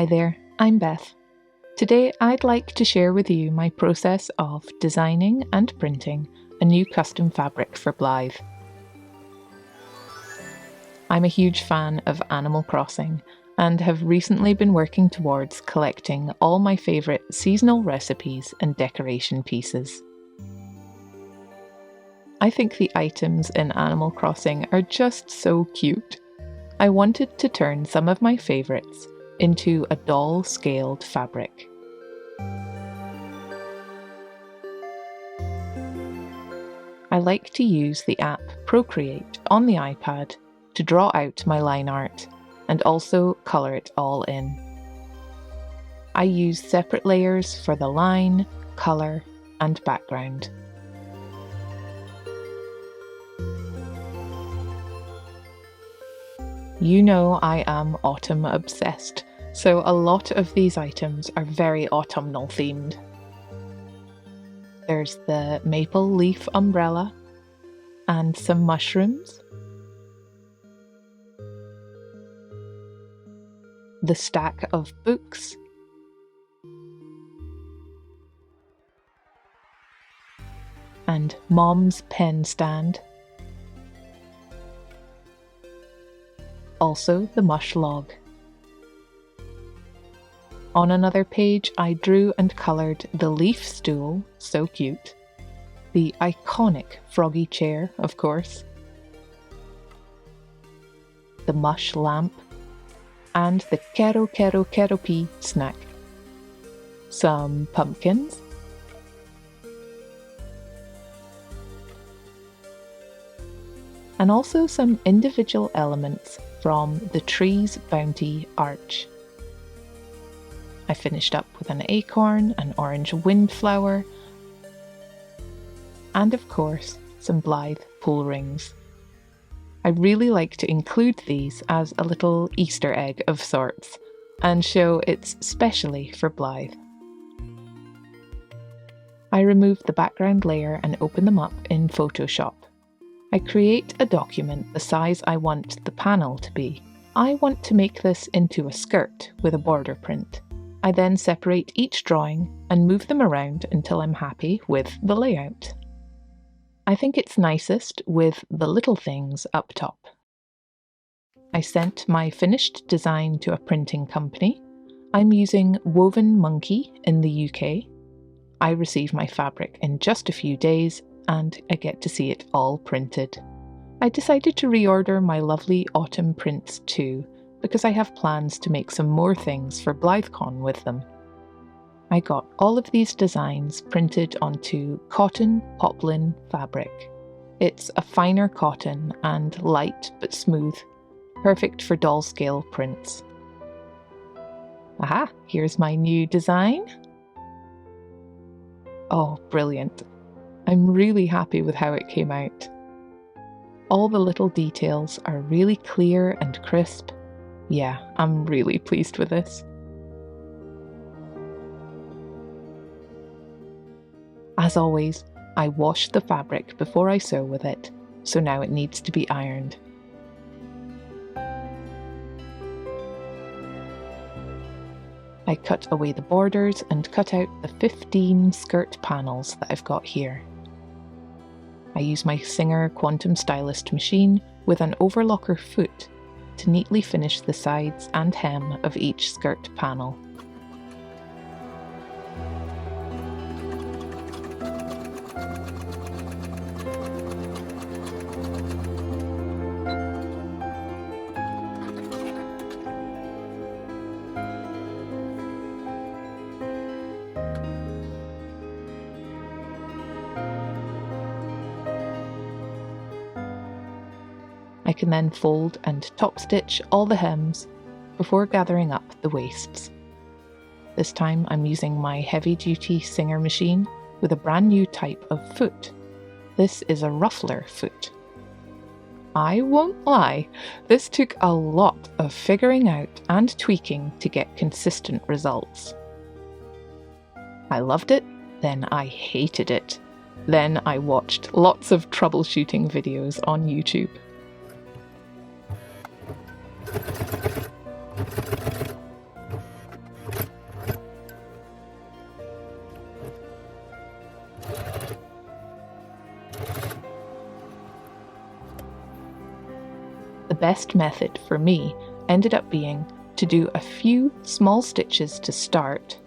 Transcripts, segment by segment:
Hi there, I'm Beth. Today I'd like to share with you my process of designing and printing a new custom fabric for Blythe. I'm a huge fan of Animal Crossing and have recently been working towards collecting all my favourite seasonal recipes and decoration pieces. I think the items in Animal Crossing are just so cute. I wanted to turn some of my favourites into a doll-scaled fabric. I like to use the app Procreate on the iPad to draw out my line art and also colour it all in. I use separate layers for the line, colour and background. You know I am autumn obsessed, so a lot of these items are very autumnal themed. There's the maple leaf umbrella and some mushrooms, the stack of books, and Mom's pen stand, also the mush log. On another page, I drew and coloured the leaf stool, so cute, the iconic froggy chair, of course, the mush lamp, and the Quero Pea snack, some pumpkins, and also some individual elements from the Tree's Bounty arch. I finished up with an acorn, an orange windflower, and of course some Blythe pull rings. I really like to include these as a little Easter egg of sorts and show it's specially for Blythe. I remove the background layer and open them up in Photoshop. I create a document the size I want the panel to be. I want to make this into a skirt with a border print. I then separate each drawing and move them around until I'm happy with the layout. I think it's nicest with the little things up top. I sent my finished design to a printing company. I'm using Woven Monkey in the UK. I receive my fabric in just a few days and I get to see it all printed. I decided to reorder my lovely autumn prints too, because I have plans to make some more things for BlytheCon with them. I got all of these designs printed onto cotton poplin fabric. It's a finer cotton and light but smooth, perfect for doll scale prints. Aha, here's my new design. Oh, brilliant. I'm really happy with how it came out. All the little details are really clear and crisp. Yeah, I'm really pleased with this. As always, I wash the fabric before I sew with it, so now it needs to be ironed. I cut away the borders and cut out the 15 skirt panels that I've got here. I use my Singer Quantum Stylist machine with an overlocker foot to neatly finish the sides and hem of each skirt panel. I can then fold and top stitch all the hems before gathering up the waists. This time I'm using my heavy duty Singer machine with a brand new type of foot. This is a ruffler foot. I won't lie, this took a lot of figuring out and tweaking to get consistent results. I loved it, then I hated it. Then I watched lots of troubleshooting videos on YouTube. best method for me ended up being to do a few small stitches to start,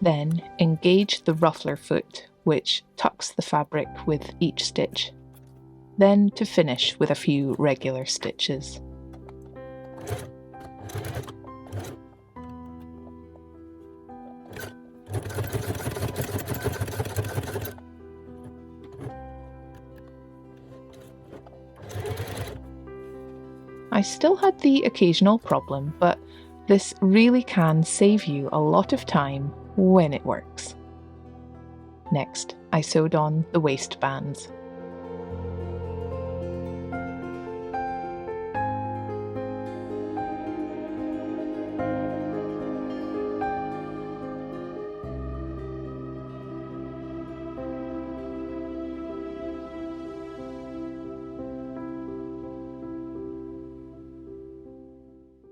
then engage the ruffler foot, which tucks the fabric with each stitch, then to finish with a few regular stitches. I still had the occasional problem, but this really can save you a lot of time when it works. Next, I sewed on the waistbands.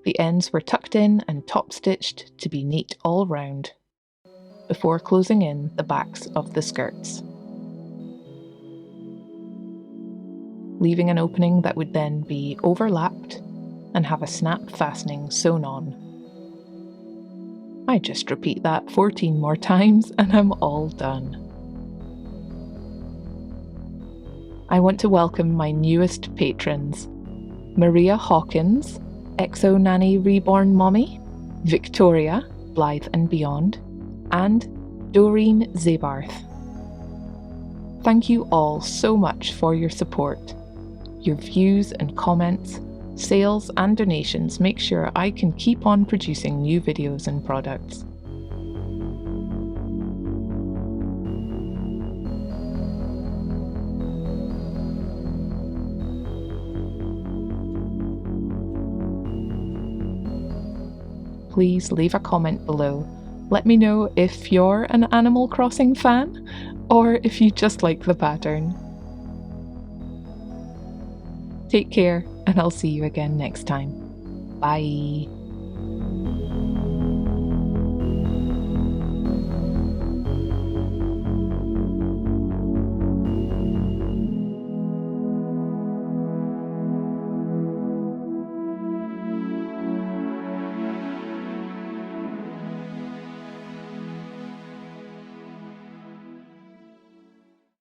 The ends were tucked in and top stitched to be neat all round, before closing in the backs of the skirts, leaving an opening that would then be overlapped and have a snap fastening sewn on. I just repeat that 14 more times and I'm all done. I want to welcome my newest patrons: Maria Hawkins, Exo Nanny Reborn Mommy, Victoria, Blythe and Beyond, and Doreen Zabarth. Thank you all so much for your support. Your views and comments, sales and donations make sure I can keep on producing new videos and products. Please leave a comment below. Let me know if you're an Animal Crossing fan, or if you just like the pattern. Take care, and I'll see you again next time. Bye.